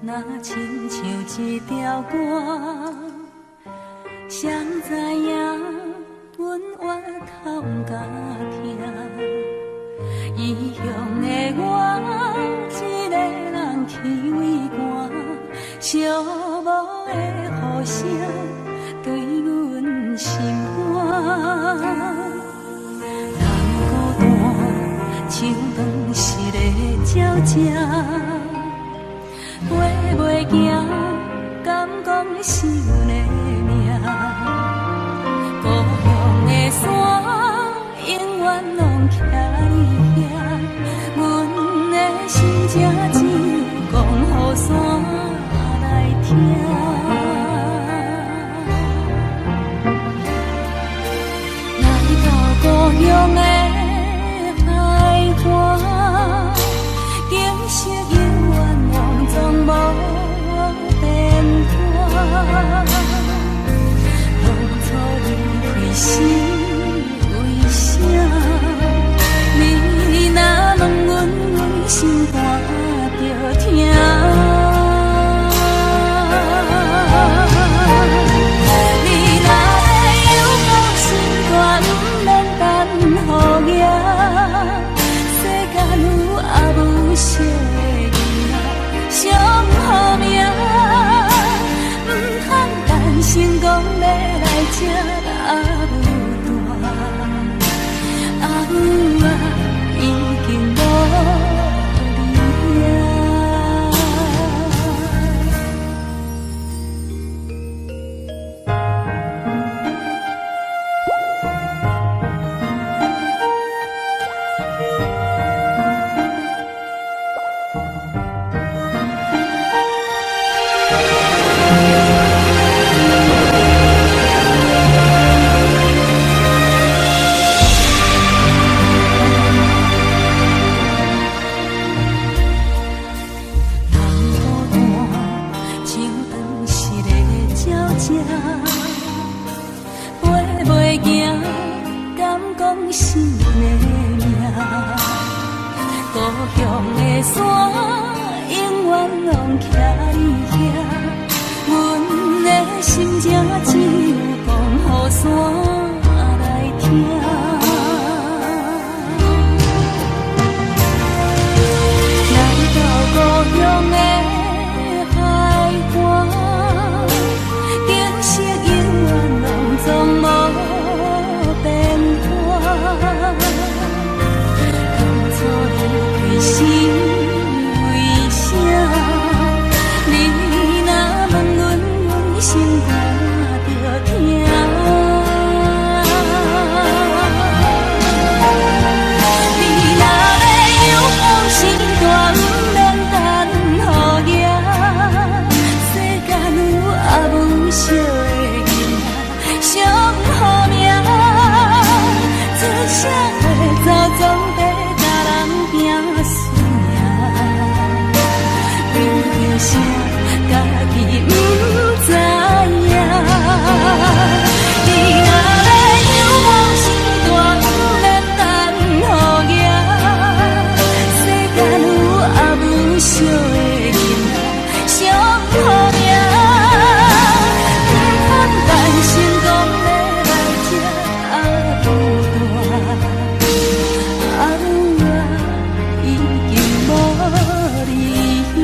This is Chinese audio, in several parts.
若亲像一条歌，谁知影阮越头甲痛。异乡的我，一个人去为寒，寂寞的雨声对阮心肝。人孤单，像断翅的鸟只。飞袂行，敢讲是阮的命。故乡的山，永远拢徛你遐。阮的心情只有讲予山来听。来到故乡的海岸，景色永远拢总无变化。当初离开时为啥？你若问阮，阮心肝着疼。你若要有讲心肝，毋免等雨夜。世间有阿母惜的囡仔，上好命。毋通等成功要来这阿母大，阿母啊，已经无你遐。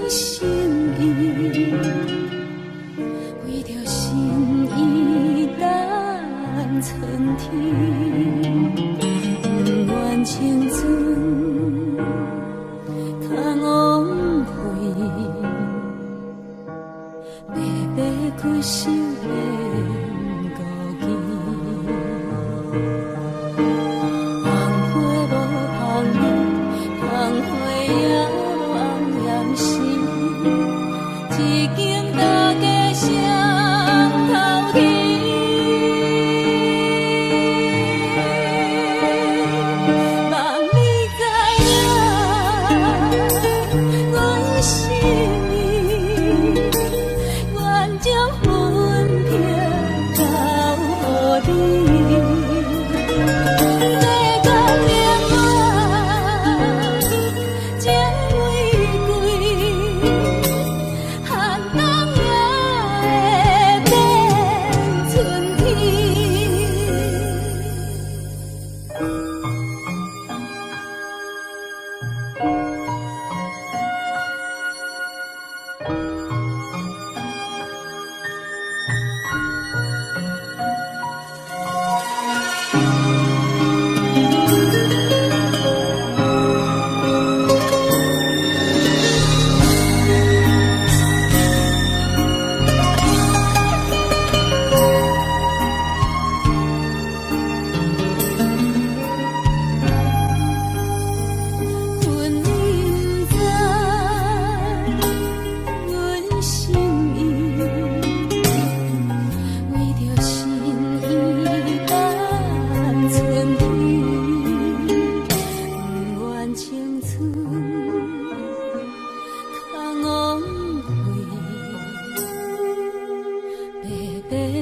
心意，为着心意等春天，不愿青春较枉费，白白屈手变孤儿。红花无香叶，红花也无红颜时，一间大家双头天。望你知影，阮心意，愿将分别交予你。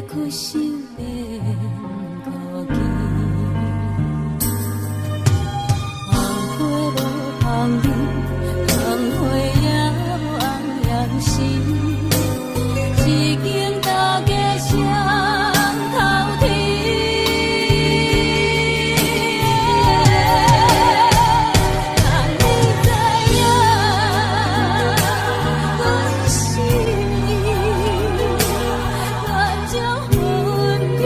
苦守变孤儿，红花无香味，红花也无红颜时，一间大家双头天。让你知影，阮心意，愿将分别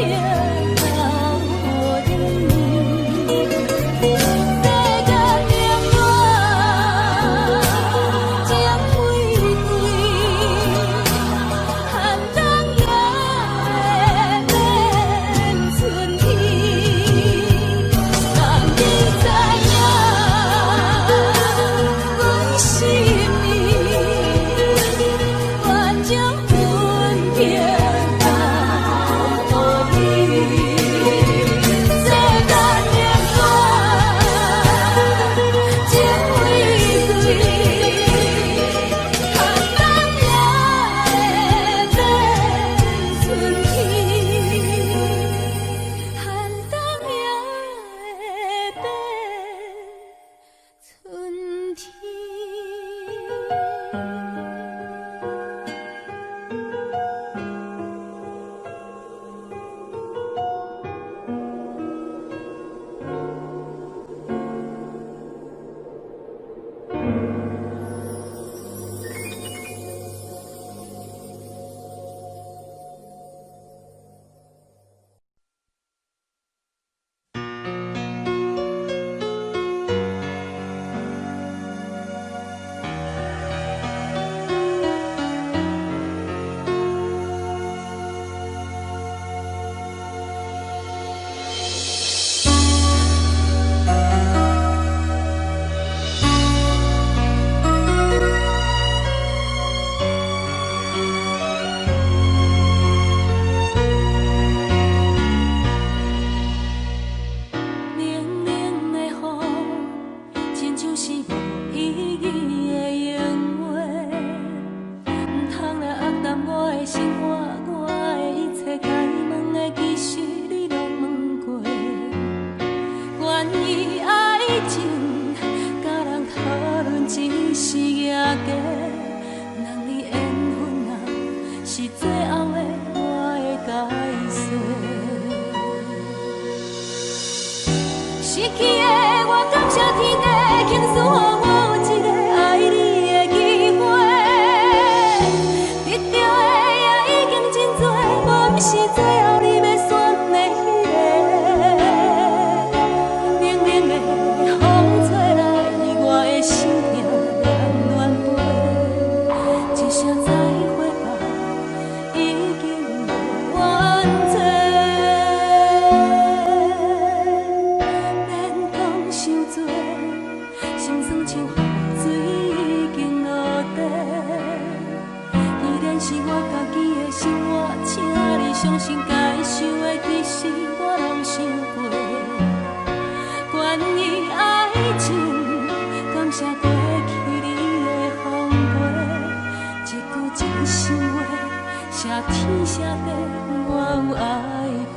交予你。世间冷暖，情玫瑰，寒冬也会变春天。让你知影，阮心意，愿将分别交予你。世间冷暖，情玫瑰，寒冬也会变春天。寒冬也会变春天。冷冷的雨，亲像是无意义的闲话，唔通来压淡我的生活，我的一切该问的其实你拢问过。愿意爱情，甲人讨论真是野价，人你缘分啊，是最后的我的解释。失去的我，感谢天地，倾诉予我一个爱你的机会。伤心该想的，其实我拢想过。关于爱情，感谢过去你的奉陪，一句真心话，谢天谢地，我有爱过。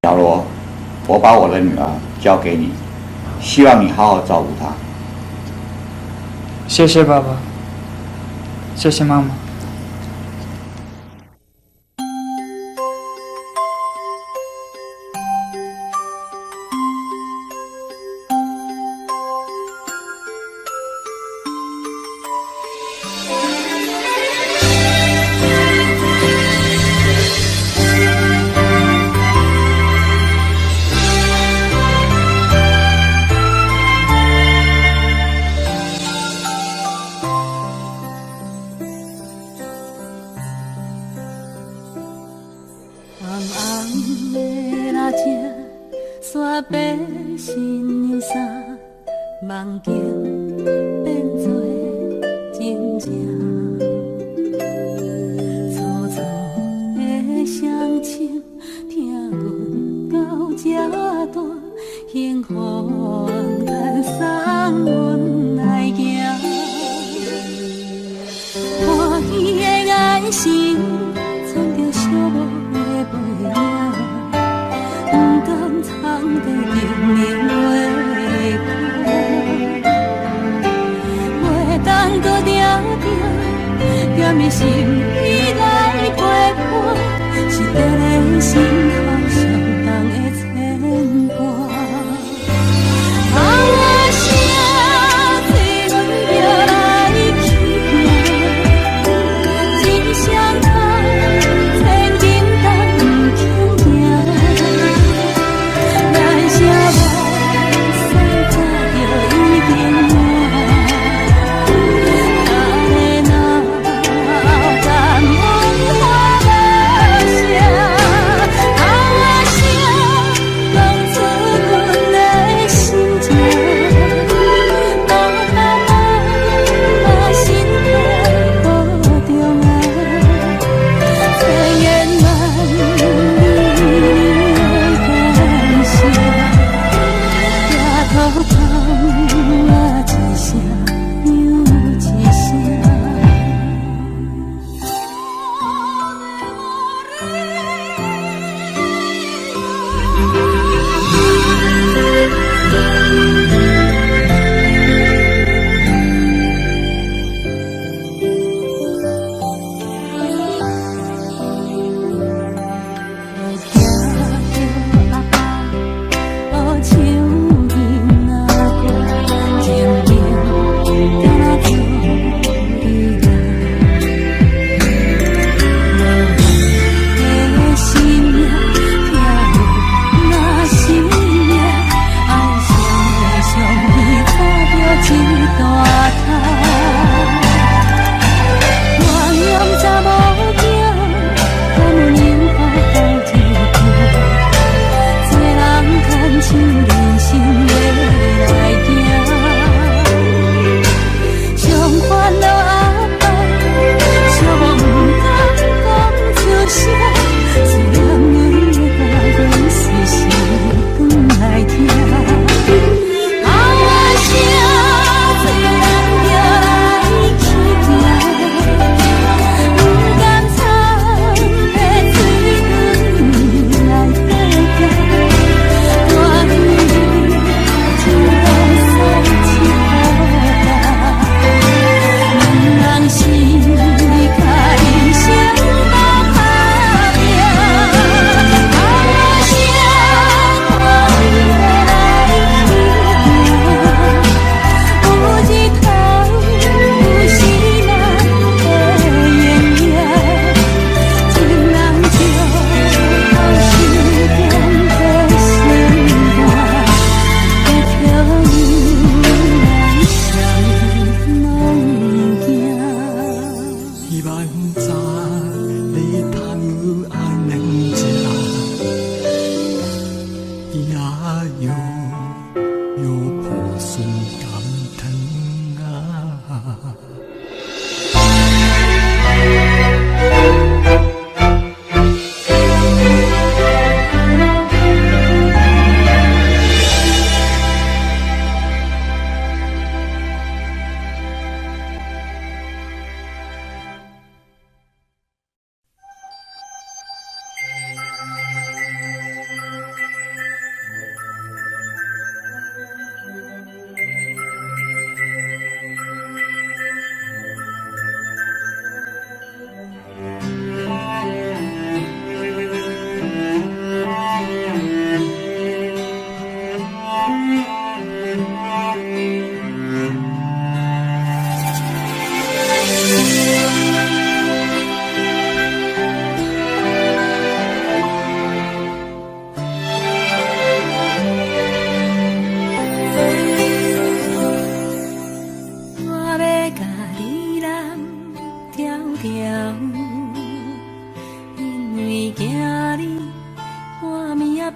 小罗，我把我的女儿交给你，希望你好好照顾她。谢谢爸爸，谢谢妈妈。山白新娘衫，梦境变作真正。粗粗的乡亲，听阮到这大，幸福叹送阮来行。欢喜的爱心，藏着寂寞的背影。 藏在静眠的苦，袂当搁定定，踮伫心里来陪伴，是伫咧心头上重的牵挂。啊，我声催阮摇来去行，真想他千斤担轻行。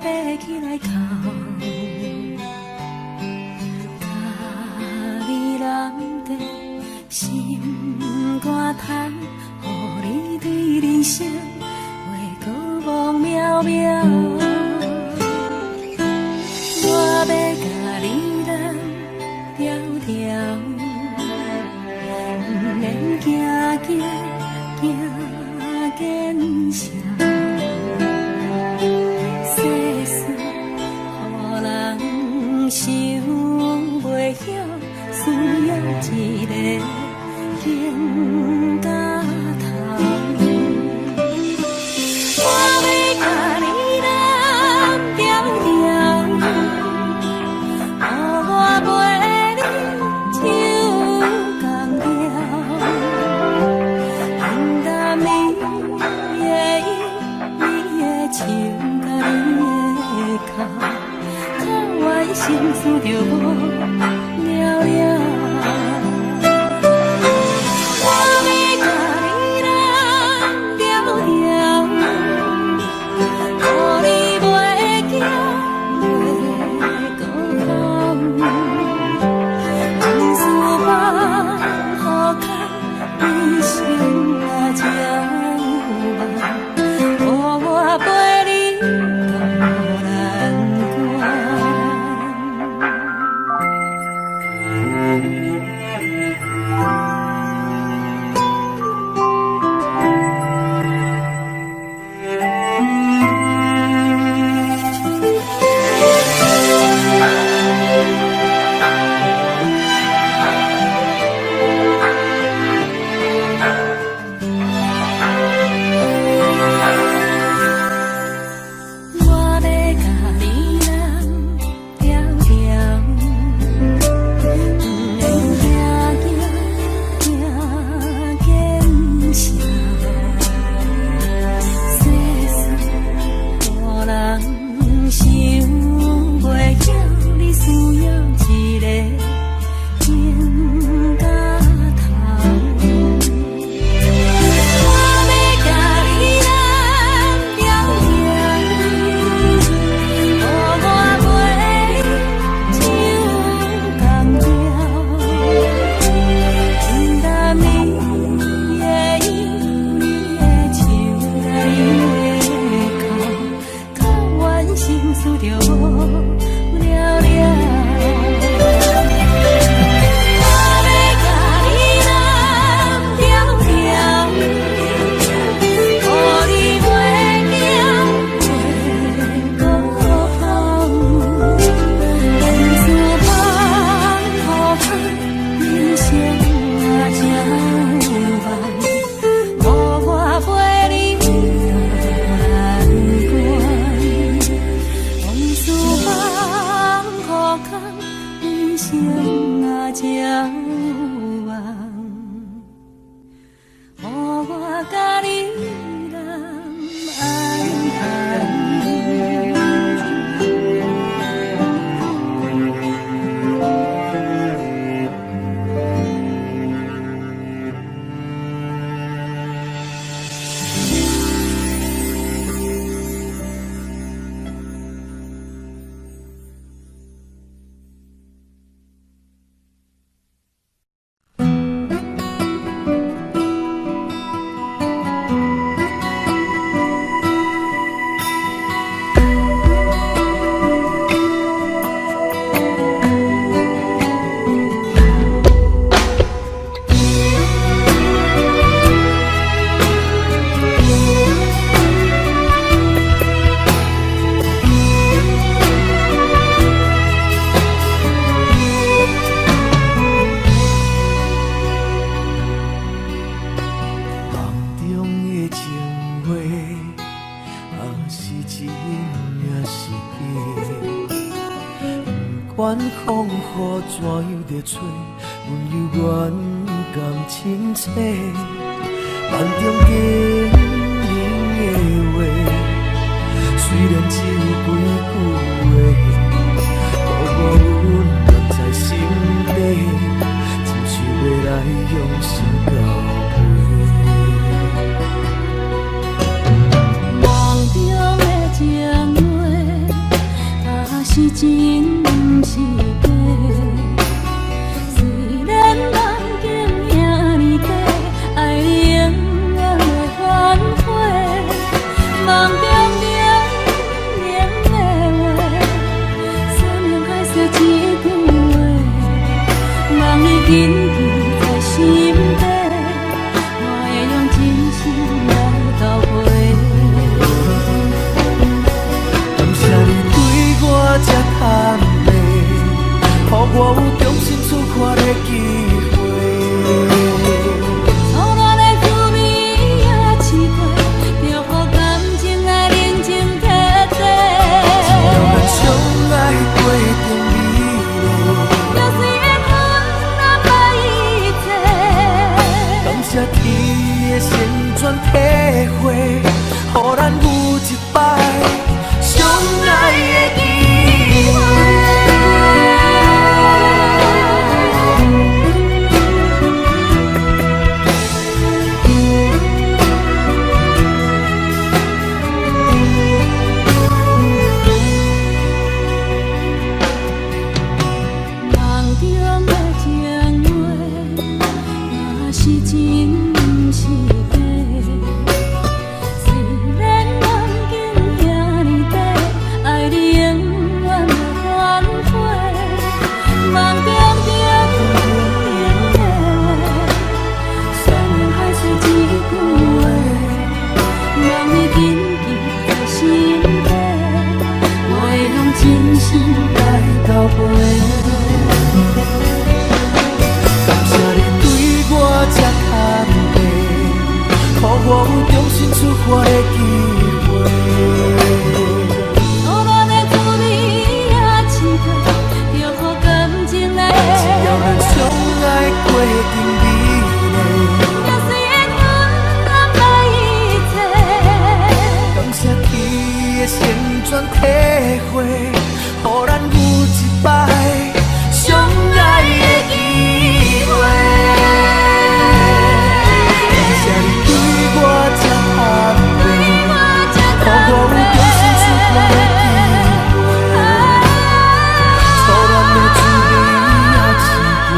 爬起来哭。家己难得心肝叹，予你对人生话过望渺渺。我要甲你人条条，不免惊惊惊见笑。世事予人想袂晓，需要一个肩胛头。我要甲你人条条，予我陪你手共条，平淡你的意，你的笑甲你的哭，靠我心思着无了了。管风雨怎样在吹，阮犹原甘亲切。梦中经年的话，虽然只有几句话，鼓舞阮藏在心底，亲像要来用心交陪。梦中的情话。真，不是假。虽然梦境遐尼短，爱你永远袂反悔。梦中冷冷的话，山盟海誓一句话，望你紧记在心底，我会用真心来交陪。感谢你对我这坦白，予我有重新出发的机会。错乱的滋味也试过，就乎感情来认真体贴。只要咱相爱过程美丽，就算缘分难把一切。感谢天的旋转体会，予咱有一摆相爱的机会。梦中的情话，也是真，不是假。虽然梦境遐尼短，爱你永远袂反悔。梦中冷冷的话，山盟海誓一句话，望你紧记在心底，我会用真心来交陪。感谢你对我这坦白，予我有重新出发的机会。错乱的滋味也试过，就乎感情来。只要咱相爱过程美丽，就算缘分难把一切。感谢天的旋转体会，予咱有一摆相爱的机会。感谢你对我这坦白，予我有重新出发的机会。错乱的滋味也试过，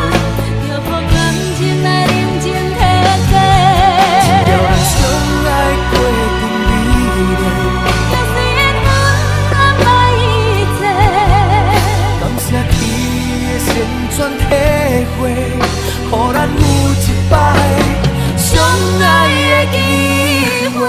就乎感情来认真体贴。只要咱相爱过程美丽，就算缘分难把一切。感谢天的旋转体会，予咱有一摆相爱的机会。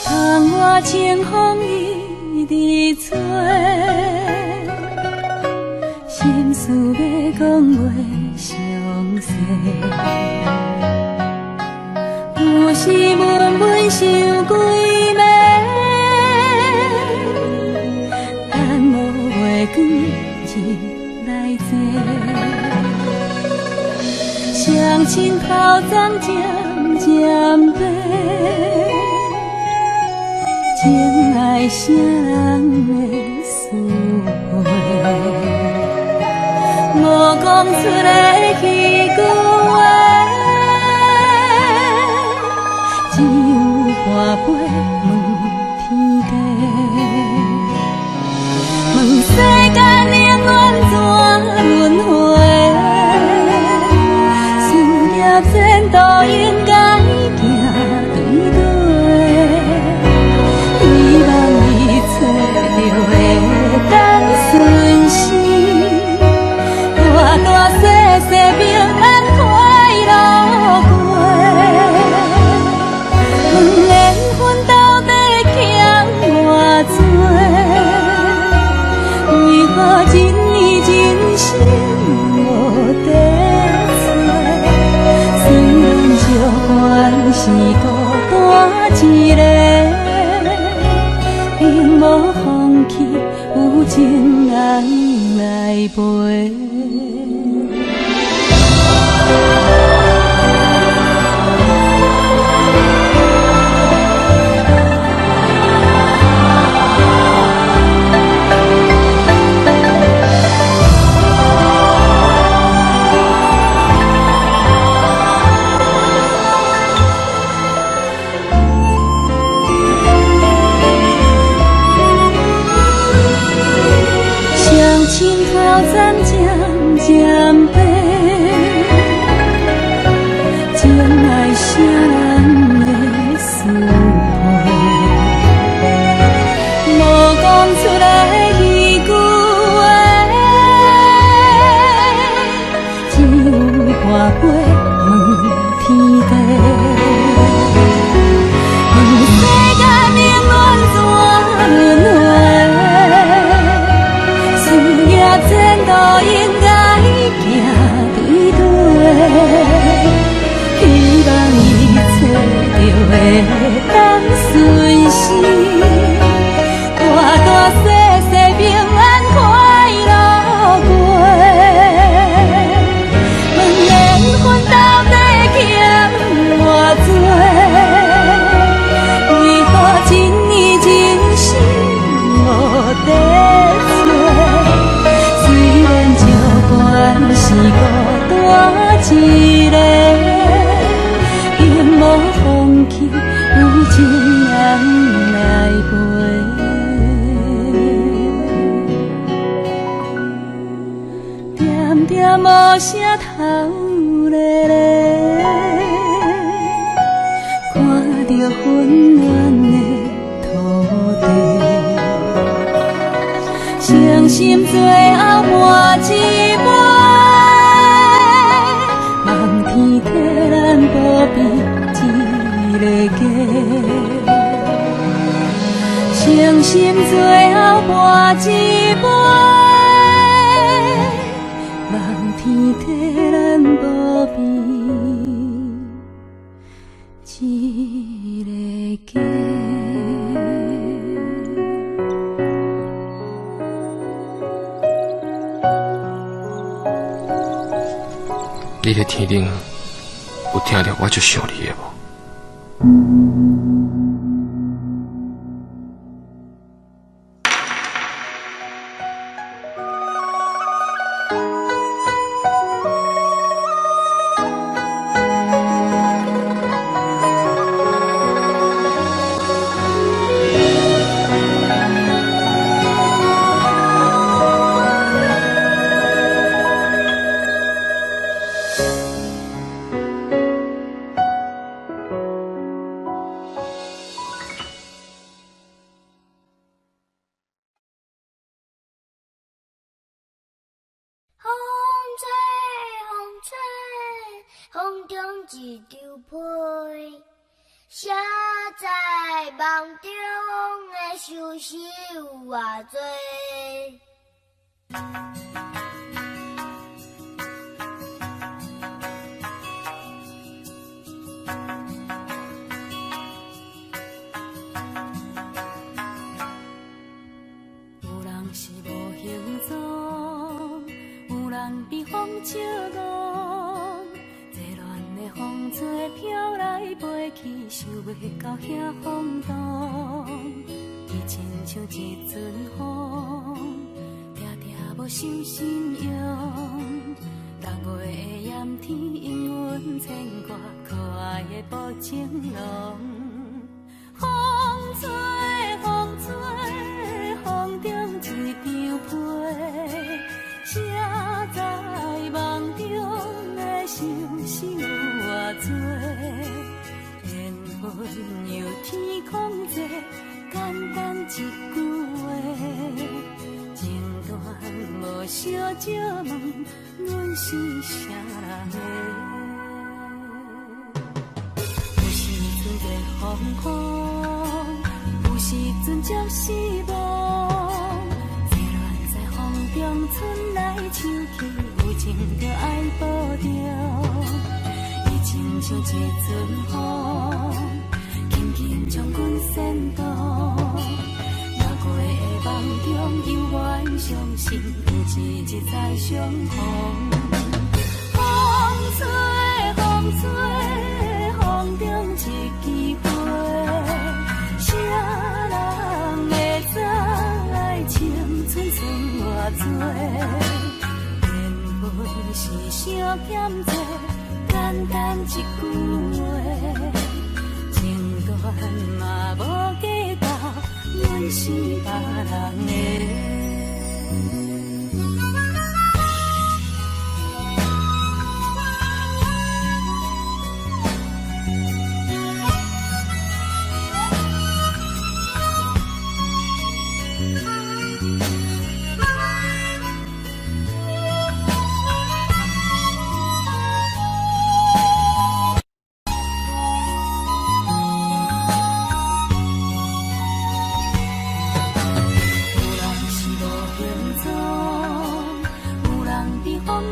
窗外清风一直吹，心事要讲袂详细。有时闷闷想几暝，等无月光日来坐，双亲口脏渐渐白。情爱啥人会思会？无讲出来迄句话，只有半杯问天地，问世间永远怎轮回？是孤单一个，永无放弃，有情人来陪。咱渐渐变，情爱啥人会思陪？无讲出来迄句话，只有跋杯问天地。问世间冷暖怎轮回？事业前途应该行对对，希望一切就会当顺时，大大细细平安快乐过。问缘分到底欠偌多？为何一年真心无地找？虽然照管是孤单一个，永无放弃，有情人来陪。点点无声头咧咧，看着温暖的土地。伤心最后换一杯，望天替咱保庇一个家。伤心最后换一杯，望天替咱保庇一个家。你在天顶有听到我就想你的无？风中一张被，写在梦中的相思有偌多。有人是无形状，有人被风笑憨。风吹飘来飞去，想袂到遐风动。伊亲像一阵风，定定无受信用。六月的炎天，因阮牵挂可爱的薄情浓。风吹风吹，风中一张被，写在梦中的相思有偌多。缘分由天空坐，简单一句话，情断无小借问，阮是啥人的？有时阵在风雨，有时阵则失望。随乱在风中春来秋去，有情就爱保重。伊亲像一阵风。相信有一日再相逢。风吹风吹，风中一枝花，啥人会知爱青春剩偌多？缘分是相欠债，简单一句话，情断嘛无计较，阮是别人的。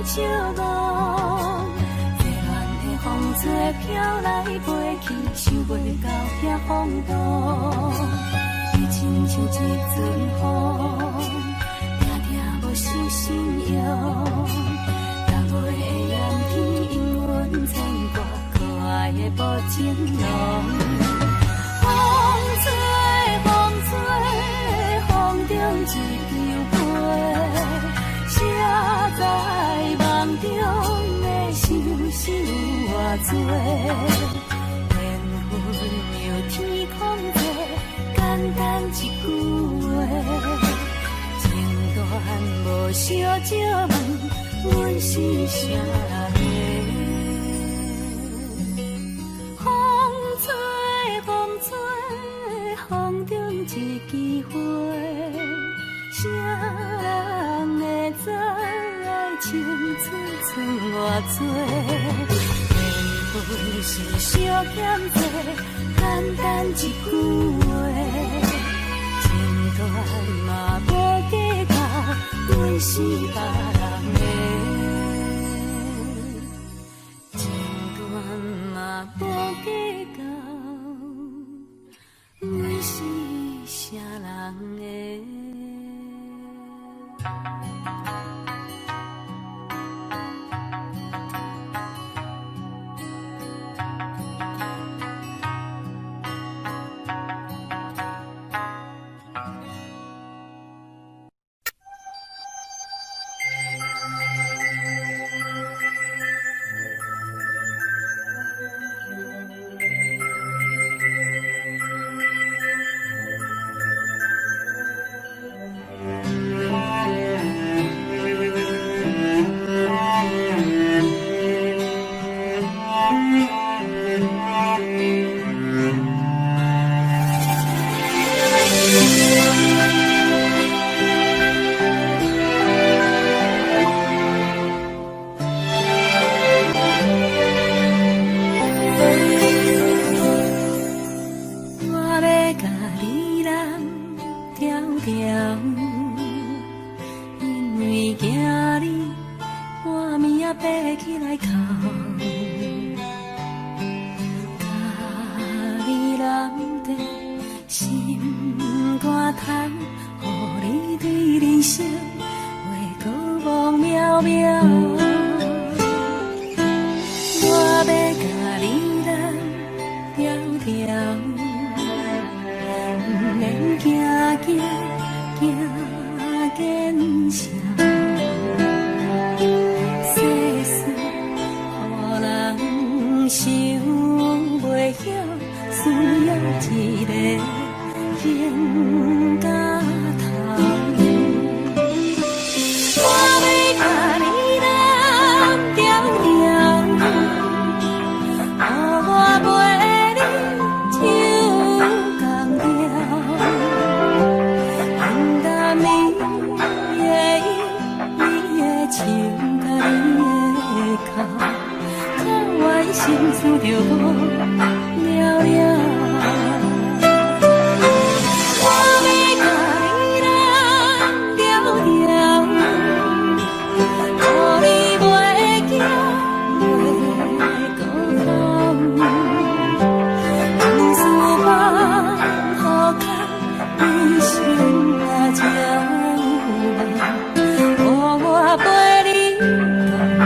笑容，热恋的风吹飘来飞去，想袂到遐风度。你亲像一阵风，定定无失信用。六月的炎天，因阮牵挂可爱的无情郎。风吹风吹，风中一张被，谁知梦中的相思有偌多？缘分由天空做，简单一句话，情断无小借问，阮是啥人的？风吹风吹，风中一枝花，啥人会知？青春剩偌多，缘分是相欠债，简单一句话，情断嘛无计较，阮是别人的，情断嘛无计较，阮是啥人的？难关。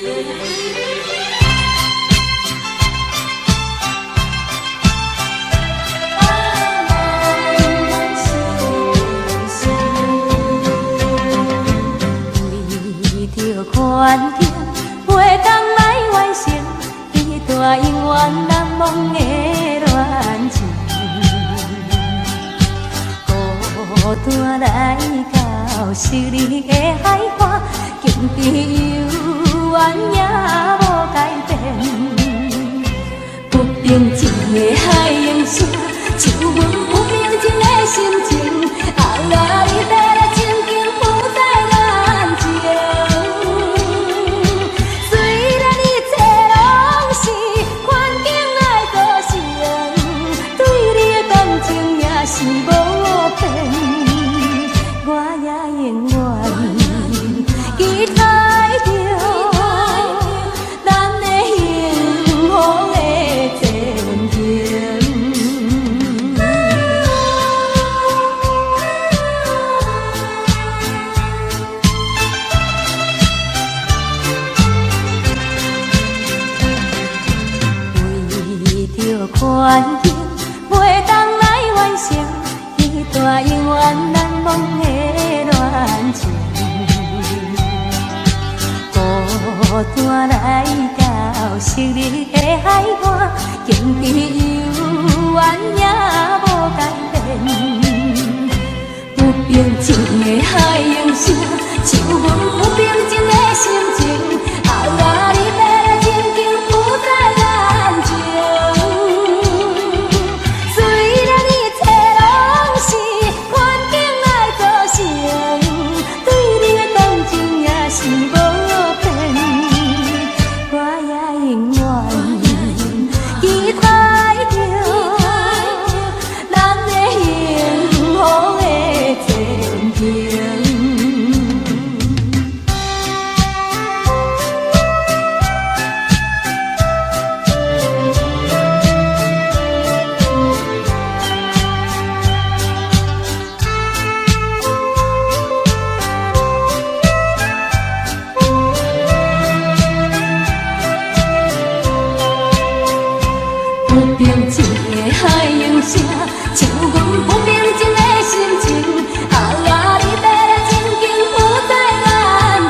为着看见袂当来完成迄段永远难忘的恋情，孤单来到失你的海岸，竟比犹原也无改变。不平静的海涌声，像阮不平静的心情，后来你要来静静浮在眼前。虽然一切拢是环境来造成，对你的感情也是无变。我也永远期待着咱的幸福的前程。为着看见袂当来完成迄段永远难忘的恋情，孤单来到失你的海岸，竟比犹原也无改变。不平静的海涌声，像阮不平静的心情，后来你要来静静浮在眼前。虽然一切拢是环境来造成，对你的感情也是无变。我也永远期待着咱的幸福的前程。不平静的海涌声，像阮不平静的心情，后来你要来静静浮在眼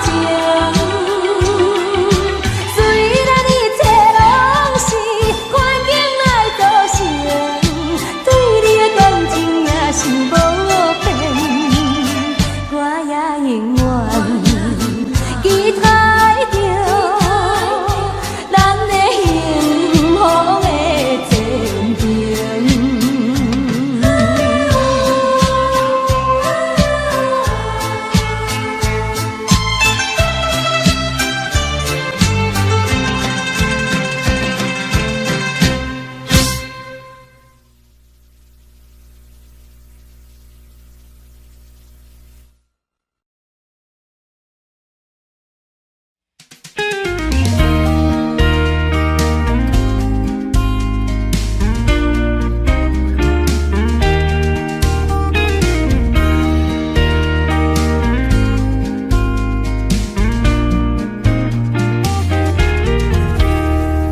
前。虽然一切拢是环境来造成，对你的感情也是无变。我也永远期待着咱的幸福的前程。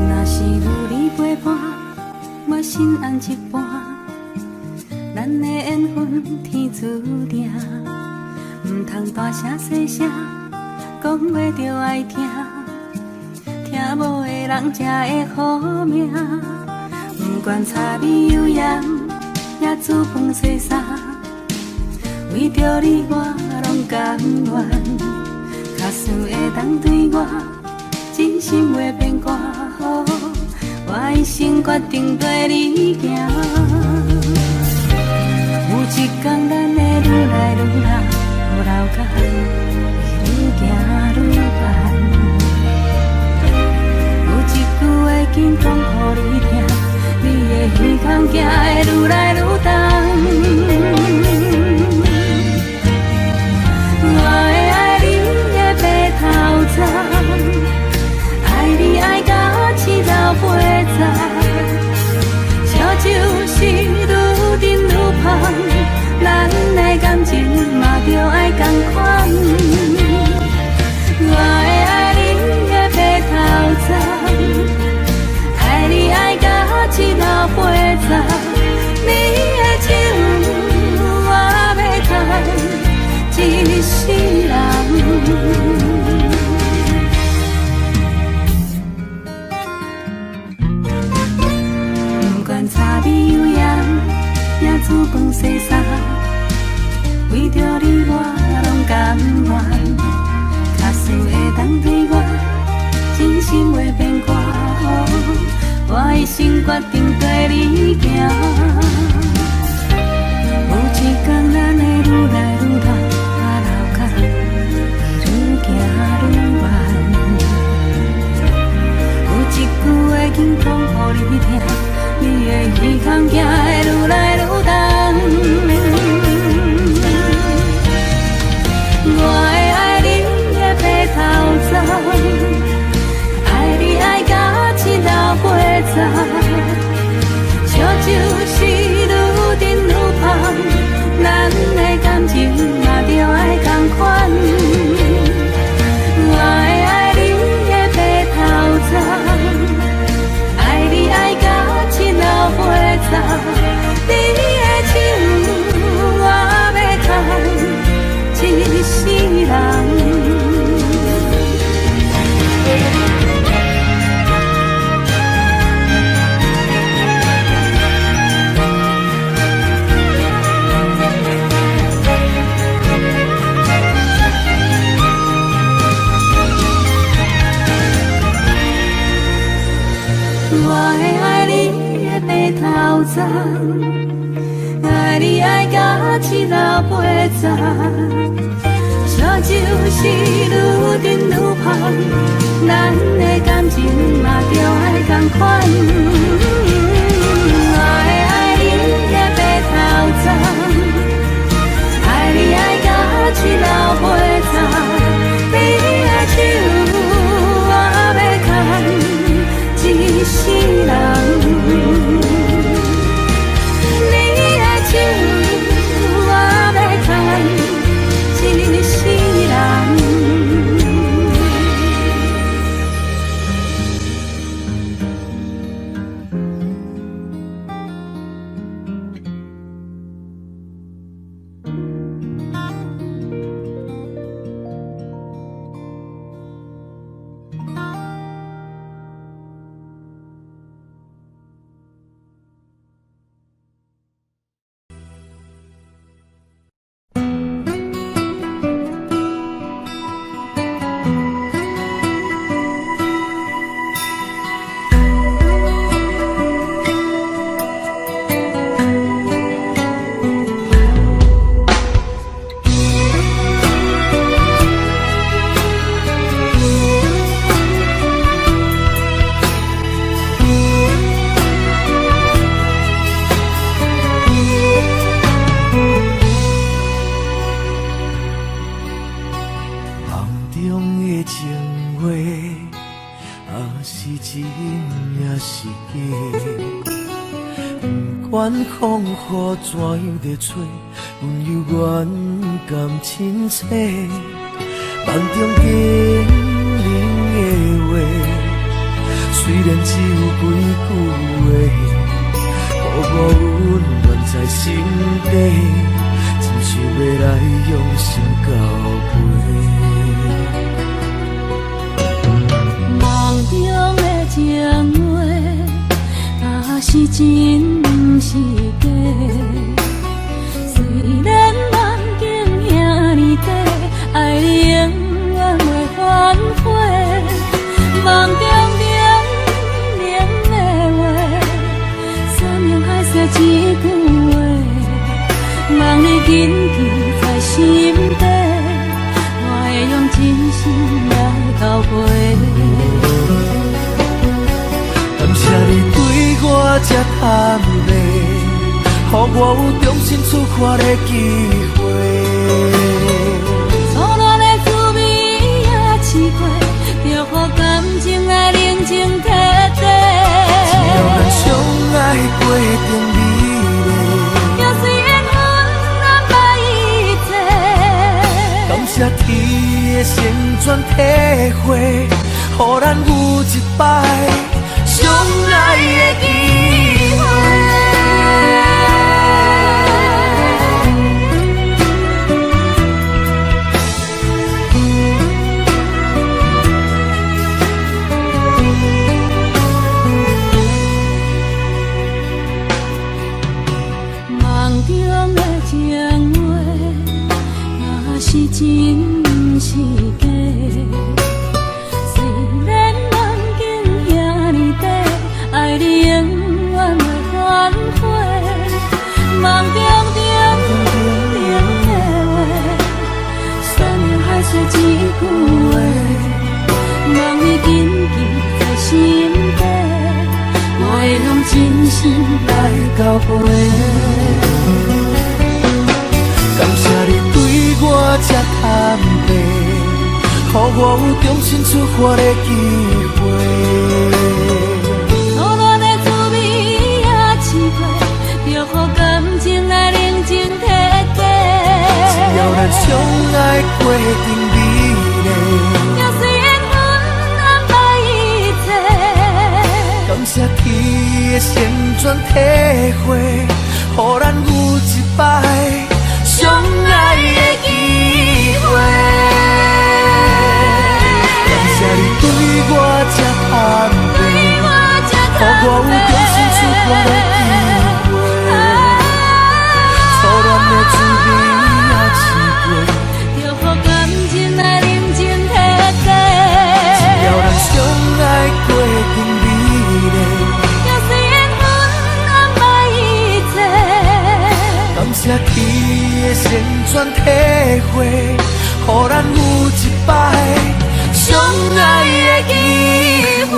若是有你陪伴，我心安一半。咱的缘分天注定，唔通大声细声讲袂着爱听，听无的人才会好命。不管柴米油盐，也煮饭洗衫，为着你我拢甘愿。假使会当对我真心话变歌，我一生决定跟你行。有一天咱会愈来愈老，老到会愈行愈远。有一句话紧讲予你听，你的耳孔行会愈来愈重。我会爱你的白头鬃，爱你爱到青头飞早。烧酒是愈饮愈芳，咱的感情嘛着爱同款。我会爱你的白煮饭洗衫，为着你我拢甘愿，脚手会当替我，真心袂变卦，我一心决定跟你行。有一天咱会愈来愈老，啊老甲愈行愈远。有一句话紧讲予你听，你的耳孔行会愈来愈重。我会爱你的白头鬃，爱你爱到一老八十，烧酒是愈沉愈香，咱的感情嘛着爱同款。我会爱你的白头鬃，爱你爱到一老八十，你的手我要牵一世人。我会爱你的白头鬃，爱你爱到一老八十，烧酒是愈沉愈香，咱的感情嘛着爱同款。我会爱你的白头鬃，爱你爱到一老八十，你的手我要牵。一世人，你的手我要牵一世人。风雨怎样在吹，阮犹原甘亲切。梦中经人的话，虽然只有几句话，互我温暖在心底，真想要来用心交陪。梦中的情话，是真是假？虽然梦境遐尼短，爱你永远袂反悔。梦中冷冷的话，山盟海誓一句话，望你紧记在心底，我会用真心来交陪。感谢你对我这坦白，予我有重新出发的机会。错乱的滋味也试过，着予感情来冷静体体。只要咱相爱过程美丽，就虽缘分难把一切。感谢天的成全体会，予咱有一摆相爱的机会。梦心来交陪。感谢你对我这坦白，予我有重新出发的机会。苦恋的滋味也试过，就予感情来冷静体会。只要咱相爱过程美丽，就随缘分安排一切。感谢天的旋转体会，予咱有一摆相爱的机会。感谢你对我这坦白，予我有重新出发的机会。初恋的滋味也试过，就予感情来冷静体会。只要咱相爱过程美丽，就随缘分安排一切。感谢天的旋转体会，予咱有一摆相爱的机会。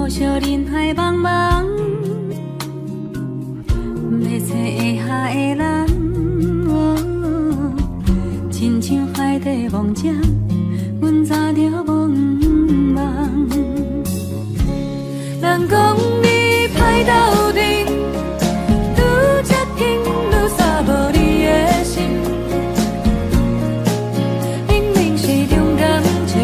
小人海茫茫，要找会合的人，亲像海底梦针，阮早着茫茫。人讲你歹斗阵，愈接近愈洒无你的心，明明是重感情。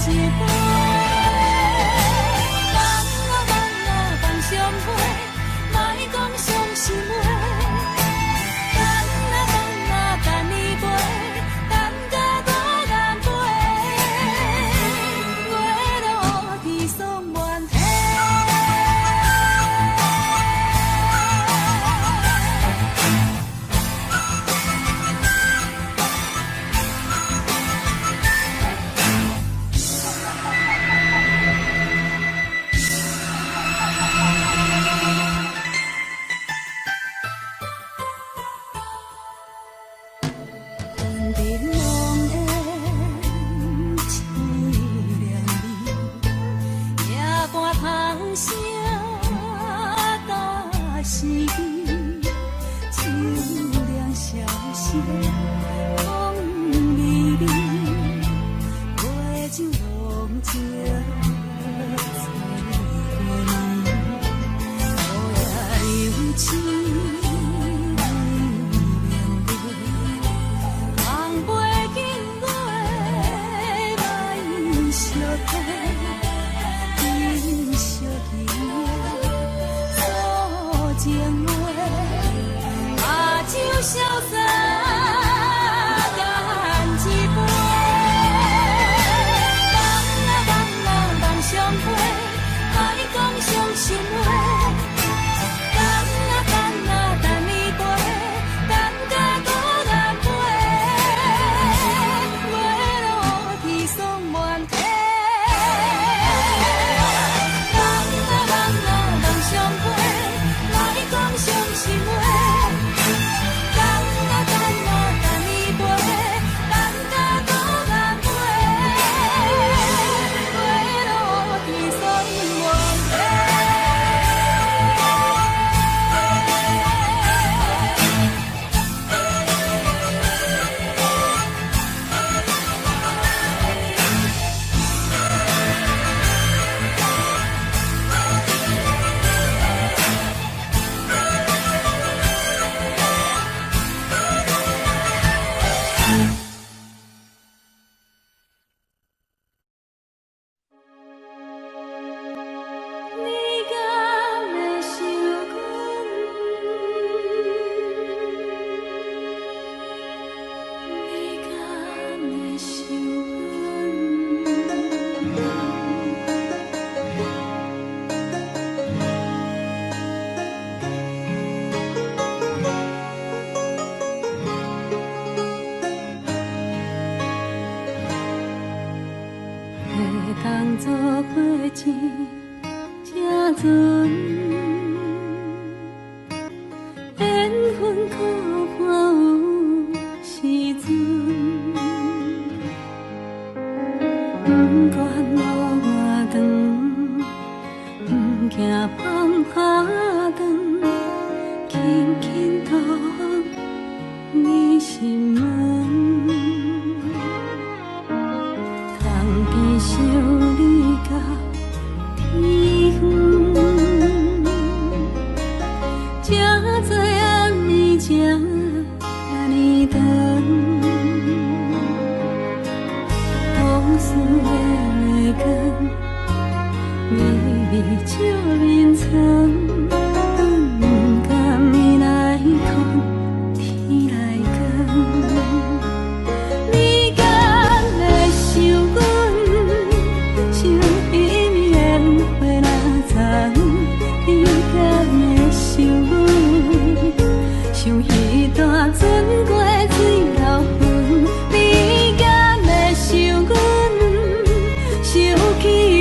想起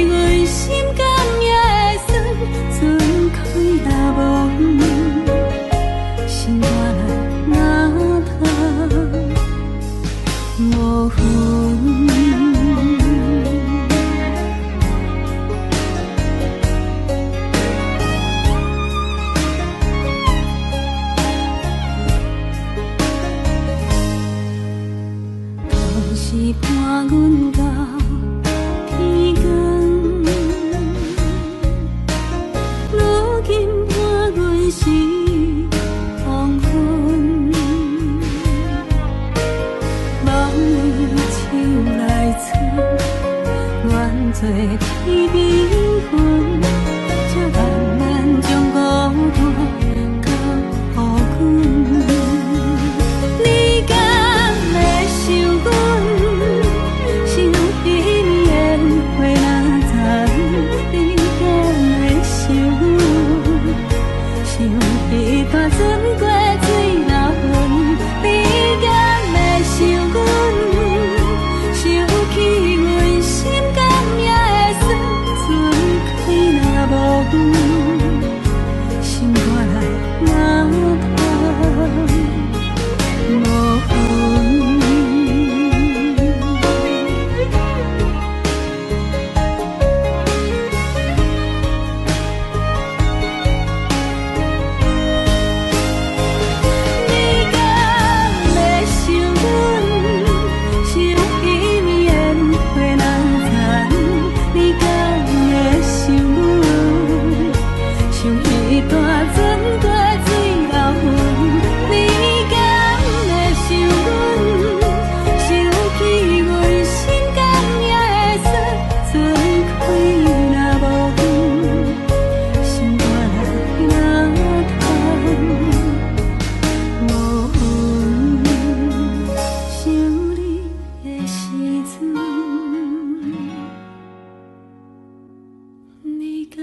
阮心甘也会酸。愿做天边云，才慢慢将孤单交予阮。你敢会想阮？想彼面花若残，你敢会想阮？想彼段船过水流云，你敢会想阮？想起阮心甘也会酸，船开若无阮，心肝内哪通无魂？你敢会想阮？想彼面花若残，你敢会想阮？想彼段船过水流云，你敢会想阮？想起阮心甘也会酸，船开若无阮，心肝内哪通无魂？想你的时阵，你敢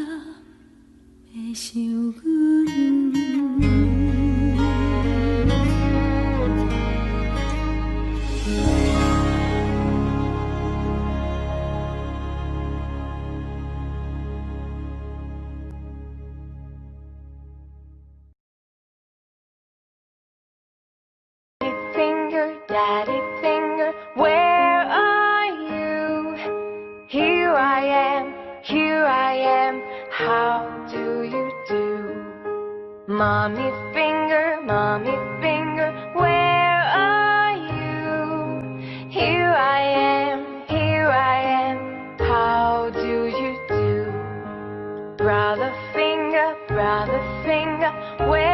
会想阮？Finger, daddy finger, where are you? Here I am, how do you do? Mommy finger, where are you? Here I am, how do you do? Brother finger, where